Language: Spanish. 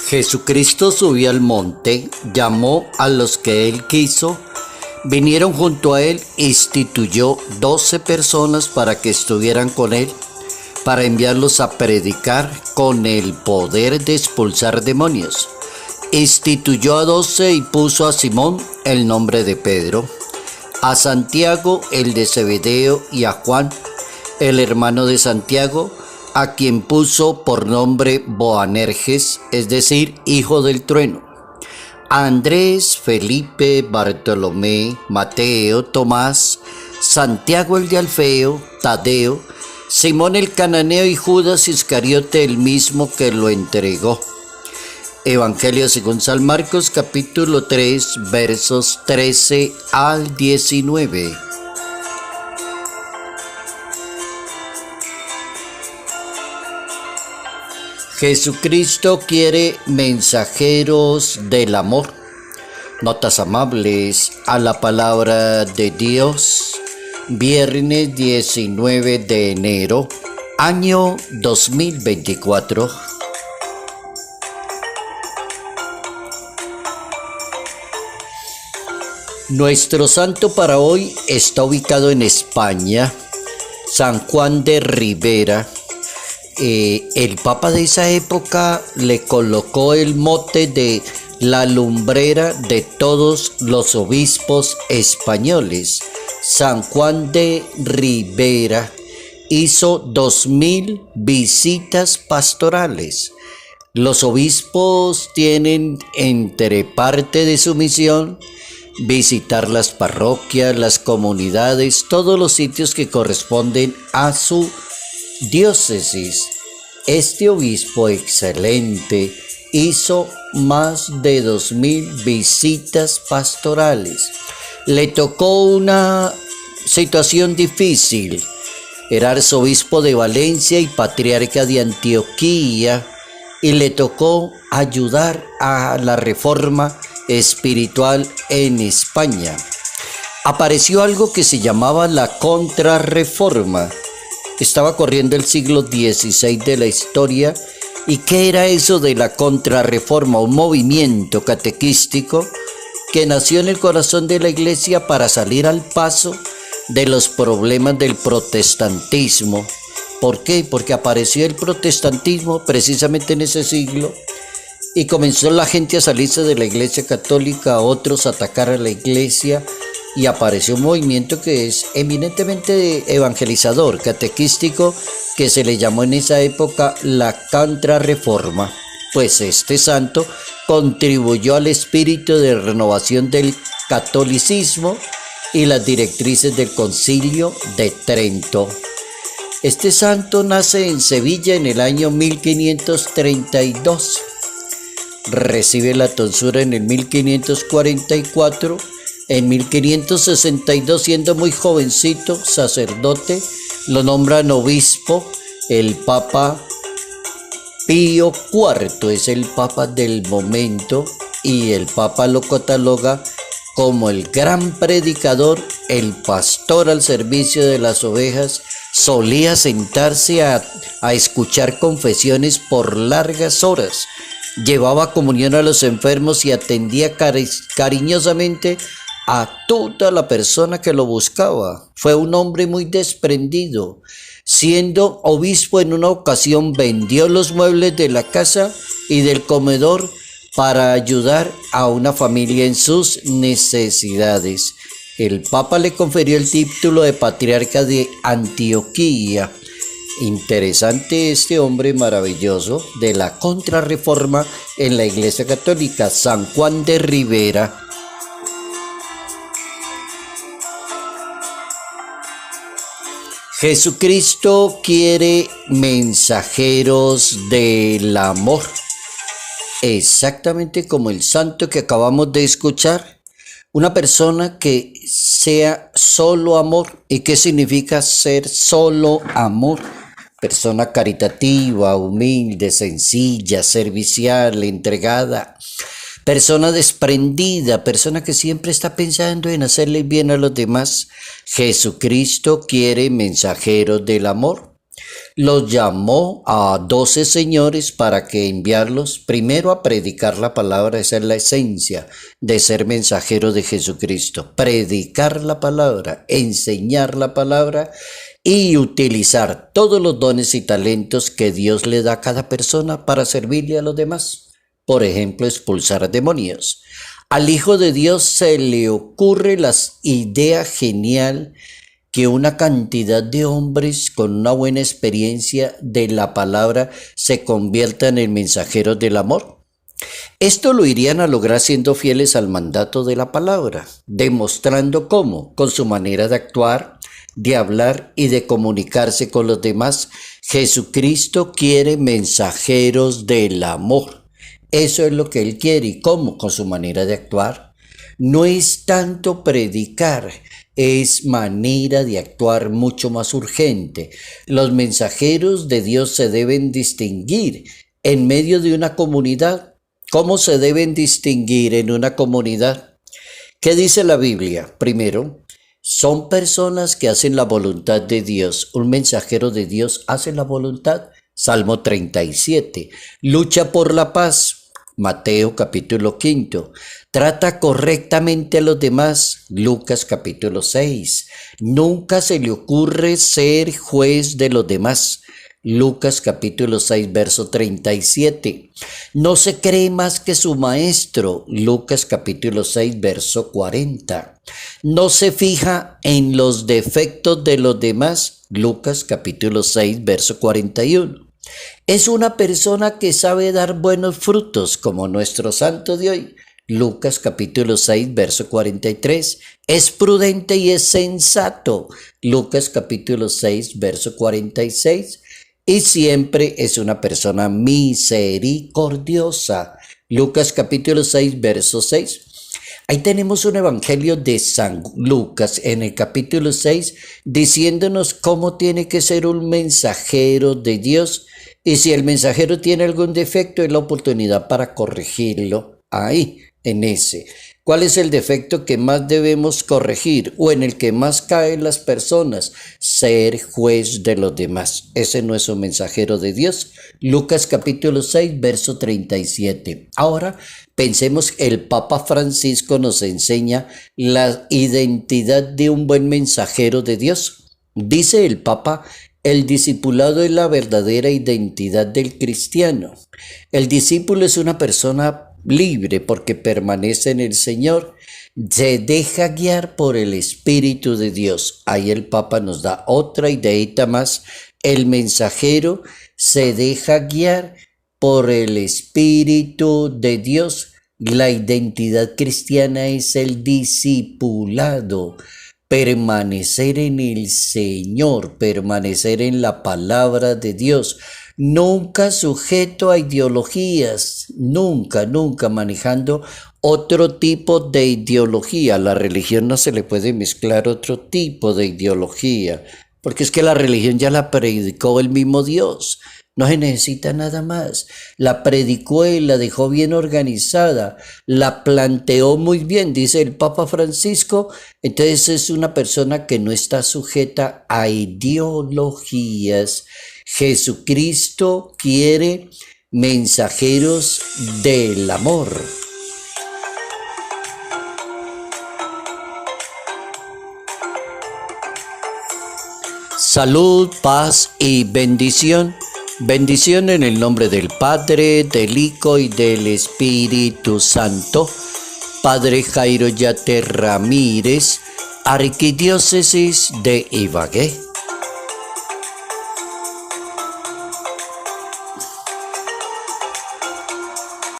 Jesucristo subió al monte, llamó a los que él quiso, vinieron junto a él, instituyó 12 personas para que estuvieran con él, para enviarlos a predicar con el poder de expulsar demonios. Instituyó a 12 y puso a Simón el nombre de Pedro, a Santiago el de Zebedeo y a Juan, el hermano de Santiago, a quien puso por nombre Boanerges, es decir, hijo del trueno, a Andrés, Felipe, Bartolomé, Mateo, Tomás, Santiago el de Alfeo, Tadeo, Simón el cananeo y Judas Iscariote, el mismo que lo entregó. Evangelio según San Marcos, capítulo 3, versos 13 al 19. Jesucristo quiere mensajeros del amor. Notas amables a la palabra de Dios. Viernes 19 de enero, año 2024. Nuestro santo para hoy está ubicado en España, San Juan de Ribera. El papa de esa época le colocó el mote de la lumbrera de todos los obispos españoles. San Juan de Ribera hizo 2000 visitas pastorales. Los obispos tienen entre parte de su misión visitar las parroquias, las comunidades, todos los sitios que corresponden a su diócesis. Este obispo excelente hizo más de 2000 visitas pastorales. Le tocó una situación difícil. Era arzobispo de Valencia y patriarca de Antioquía, y le tocó ayudar a la reforma espiritual en España. Apareció algo que se llamaba la Contrarreforma. Estaba corriendo el siglo XVI de la historia. ¿Y qué era eso de la Contrarreforma? Un movimiento catequístico que nació en el corazón de la Iglesia para salir al paso de los problemas del protestantismo. ¿Por qué? Porque apareció el protestantismo precisamente en ese siglo y comenzó la gente a salirse de la Iglesia católica, a otros a atacar a la Iglesia, y apareció un movimiento que es eminentemente evangelizador, catequístico, que se le llamó en esa época la Contrarreforma. Pues este santo contribuyó al espíritu de renovación del catolicismo y las directrices del Concilio de Trento. Este santo nace en Sevilla en el año 1532. Recibe la tonsura en el 1544. En 1562, siendo muy jovencito, sacerdote, lo nombran obispo. El Papa Pío IV es el Papa del momento, y el Papa lo cataloga como el gran predicador, el pastor al servicio de las ovejas. Solía sentarse a escuchar confesiones por largas horas. Llevaba comunión a los enfermos y atendía cariñosamente a toda la persona que lo buscaba. Fue un hombre muy desprendido. Siendo obispo, en una ocasión vendió los muebles de la casa y del comedor para ayudar a una familia en sus necesidades. El Papa le confirió el título de patriarca de Antioquía. Interesante este hombre maravilloso de la Contrarreforma en la Iglesia Católica, San Juan de Ribera. Jesucristo quiere mensajeros del amor, exactamente como el santo que acabamos de escuchar. Una persona que sea solo amor. ¿Y qué significa ser solo amor? Persona caritativa, humilde, sencilla, servicial, entregada. Persona desprendida, persona que siempre está pensando en hacerle bien a los demás. Jesucristo quiere mensajeros del amor. Los llamó a 12 señores para que enviarlos primero a predicar la palabra. Esa es la esencia de ser mensajero de Jesucristo. Predicar la palabra, enseñar la palabra y utilizar todos los dones y talentos que Dios le da a cada persona para servirle a los demás. Por ejemplo, expulsar demonios. Al Hijo de Dios se le ocurre la idea genial que una cantidad de hombres con una buena experiencia de la palabra se conviertan en mensajeros del amor. Esto lo irían a lograr siendo fieles al mandato de la palabra, demostrando cómo, con su manera de actuar, de hablar y de comunicarse con los demás, Jesucristo quiere mensajeros del amor. Eso es lo que Él quiere. ¿Y cómo? Con su manera de actuar. No es tanto predicar, es manera de actuar mucho más urgente. Los mensajeros de Dios se deben distinguir en medio de una comunidad. ¿Cómo se deben distinguir en una comunidad? ¿Qué dice la Biblia? Primero, son personas que hacen la voluntad de Dios. Un mensajero de Dios hace la voluntad. Salmo 37. Lucha por la paz. Mateo capítulo 5. Trata correctamente a los demás. Lucas capítulo 6. Nunca se le ocurre ser juez de los demás. Lucas capítulo 6 verso 37. No se cree más que su maestro. Lucas capítulo 6 verso 40. No se fija en los defectos de los demás. Lucas capítulo 6 verso 41. Es una persona que sabe dar buenos frutos como nuestro santo de hoy. Lucas capítulo 6 verso 43. Es prudente y es sensato. Lucas capítulo 6 verso 46. Y siempre es una persona misericordiosa. Lucas capítulo 6 verso 6. Ahí tenemos un evangelio de San Lucas en el capítulo 6 diciéndonos cómo tiene que ser un mensajero de Dios. Y si el mensajero tiene algún defecto, es la oportunidad para corregirlo ahí, en ese. ¿Cuál es el defecto que más debemos corregir o en el que más caen las personas? Ser juez de los demás. Ese no es un mensajero de Dios. Lucas capítulo 6, verso 37. Ahora pensemos, el Papa Francisco nos enseña la identidad de un buen mensajero de Dios. Dice el Papa: el discipulado es la verdadera identidad del cristiano. El discípulo es una persona libre porque permanece en el Señor, se deja guiar por el Espíritu de Dios. Ahí el Papa nos da otra ideita más. El mensajero se deja guiar por el Espíritu de Dios. La identidad cristiana es el discipulado. Permanecer en el Señor, permanecer en la palabra de Dios, nunca sujeto a ideologías, nunca manejando otro tipo de ideología. A la religión no se le puede mezclar otro tipo de ideología, porque es que la religión ya la predicó el mismo Dios. No se necesita nada más. La predicó Él, la dejó bien organizada, la planteó muy bien, dice el Papa Francisco. Entonces es una persona que no está sujeta a ideologías. Jesucristo quiere mensajeros del amor. Salud, paz y bendición. Bendición en el nombre del Padre, del Hijo y del Espíritu Santo. Padre Jairo Yate Ramírez, Arquidiócesis de Ibagué.